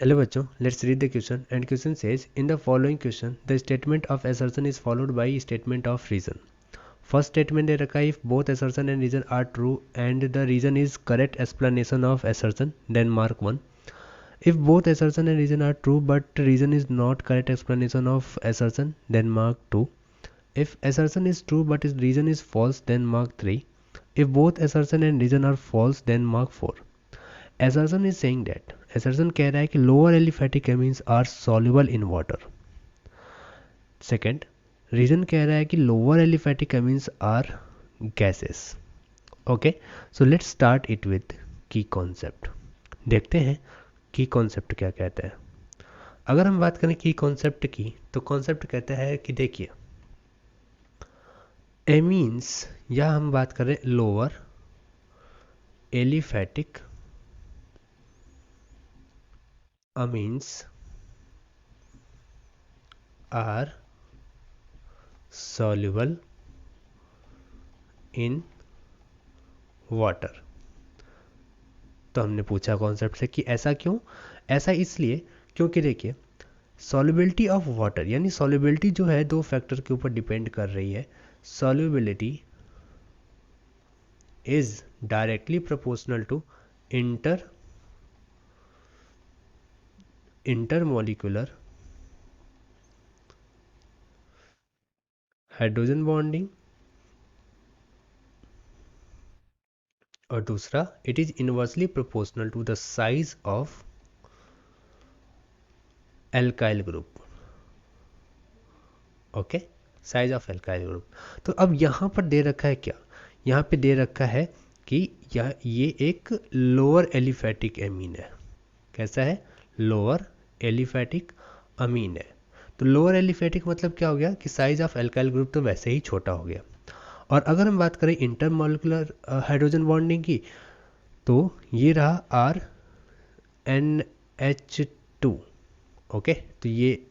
Hello बच्चों, let's read the question and question says in the following question the statement of assertion is followed by statement of reason. First statement दे रखा है if both assertion and reason are true and the reason is correct explanation of assertion then mark 1. If both assertion and reason are true but reason is not correct explanation of assertion then mark 2. If assertion is true but reason is false then mark 3. If both assertion and reason are false then mark 4. Assertion is saying that assertion कह रहा है कि lower aliphatic amines are soluble in water. Second, reason कह रहा है कि lower aliphatic amines are gases. Okay, so let's start it with key concept. देखते हैं की कॉन्सेप्ट क्या कहता है. अगर हम बात करें की कॉन्सेप्ट की तो कॉन्सेप्ट कहता है कि देखिए एमीन्स या हम बात करें lower aliphatic amines are soluble in water. तो हमने पूछा कॉन्सेप्ट से कि ऐसा क्यों. ऐसा इसलिए क्योंकि देखिए सॉल्युबिलिटी ऑफ वाटर यानी सॉल्युबिलिटी जो है दो फैक्टर के ऊपर डिपेंड कर रही है. Solubility is directly proportional to intermolecular hydrogen bonding और दूसरा it is inversely proportional to the size of alkyl group. Okay, size of alkyl group. तो अब यहाँ पर दे रखा है क्या, यहाँ पे दे रखा है कि ये एक लोअर एलिफैटिक एमीन है. कैसा है, लोअर एलिफैटिक अमीन है. तो लोअर एलिफैटिक मतलब क्या हो गया कि साइज ऑफ एल्काइल ग्रुप तो वैसे ही छोटा हो गया. और अगर हम बात करें इंटरमोलिकुलर हाइड्रोजन बॉन्डिंग की तो ये रहा RNH2. ओके, तो ये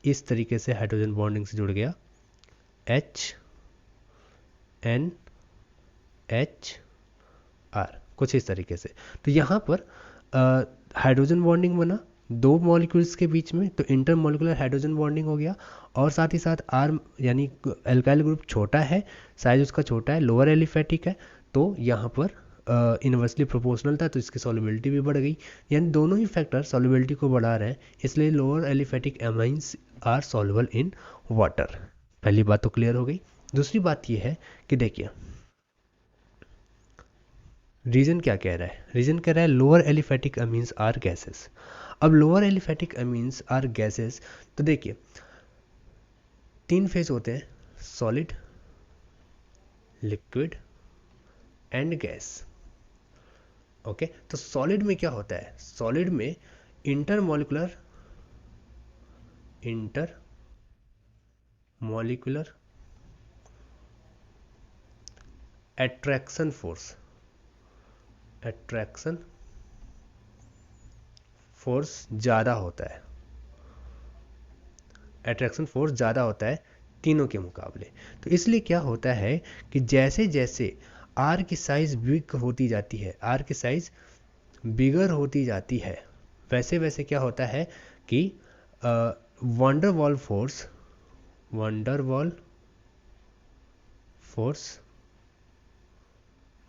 इस तरीके से हाइड्रोजन बॉन्डिंग से जुड़ गया HNHR कुछ इस तरीके से. तो यहाँ पर हाइड्रोजन बॉन्डिंग बना दो मॉलिक्यूल्स के बीच में, तो इंटरमोलिकुलर हाइड्रोजन बॉन्डिंग हो गया. और साथ ही साथ आर यानी एल्काइल ग्रुप छोटा है, साइज उसका छोटा है, लोअर एलिफैटिक है, तो यहाँ पर इनवर्सली प्रोपोर्शनल था तो इसकी सॉल्युबिलिटी भी बढ़ गई. यानी दोनों ही फैक्टर सॉल्युबिलिटी को बढ़ा रहे हैं, इसलिए lower aliphatic amines are soluble in water. पहली बात तो क्लियर हो गई. दूसरी बात ये है कि देखिए रीजन क्या कह रहा है. रीजन कह रहा है lower aliphatic amines are gases. अब lower aliphatic amines are gases, तो देखिए तीन फेज होते हैं, solid, liquid and gas. Okay, तो सॉलिड में क्या होता है, सॉलिड में इंटरमोलिकुलर अट्रैक्शन फोर्स ज़्यादा होता है. अट्रैक्शन फोर्स ज़्यादा होता है तीनों के मुकाबले. तो इसलिए क्या होता है कि जैसे जैसे आर की साइज बिग होती जाती है, आर की साइज बिगर होती जाती है, वैसे वैसे क्या होता है कि वंडरवॉल फोर्स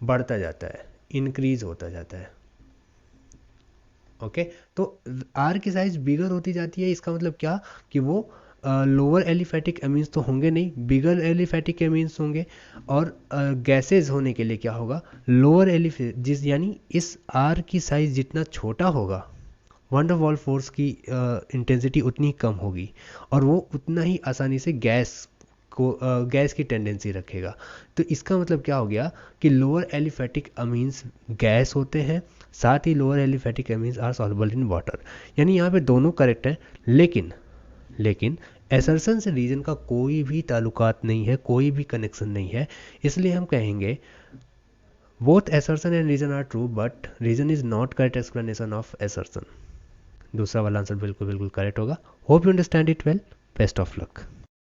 बढ़ता जाता है, इंक्रीज होता जाता है. ओके, तो आर की साइज बिगर होती जाती है, इसका मतलब क्या कि वो लोअर एलिफैटिक एमीन्स तो होंगे नहीं, बिगर एलिफैटिक एमीन्स होंगे. और गैसेज होने के लिए क्या होगा, लोअर जिस यानी इस आर की साइज जितना छोटा होगा वंडरवॉल फोर्स की इंटेंसिटी उतनी कम होगी और वो उतना ही आसानी से गैस की टेंडेंसी रखेगा. तो इसका मतलब क्या हो गया कि लोअर एलिफैटिक अमीन्स गैस होते हैं, साथ ही lower aliphatic amines are soluble in water. यानी यहाँ पे दोनों करेक्ट हैं, लेकिन असर्शन से रीजन का कोई भी ताल्लुकात नहीं है, कोई भी कनेक्शन नहीं है. इसलिए हम कहेंगे both assertion and reason are true but reason is not correct explanation of assertion. दूसरा वाला आंसर बिल्कुल करेक्ट होगा. Hope you understand it well. Best of luck.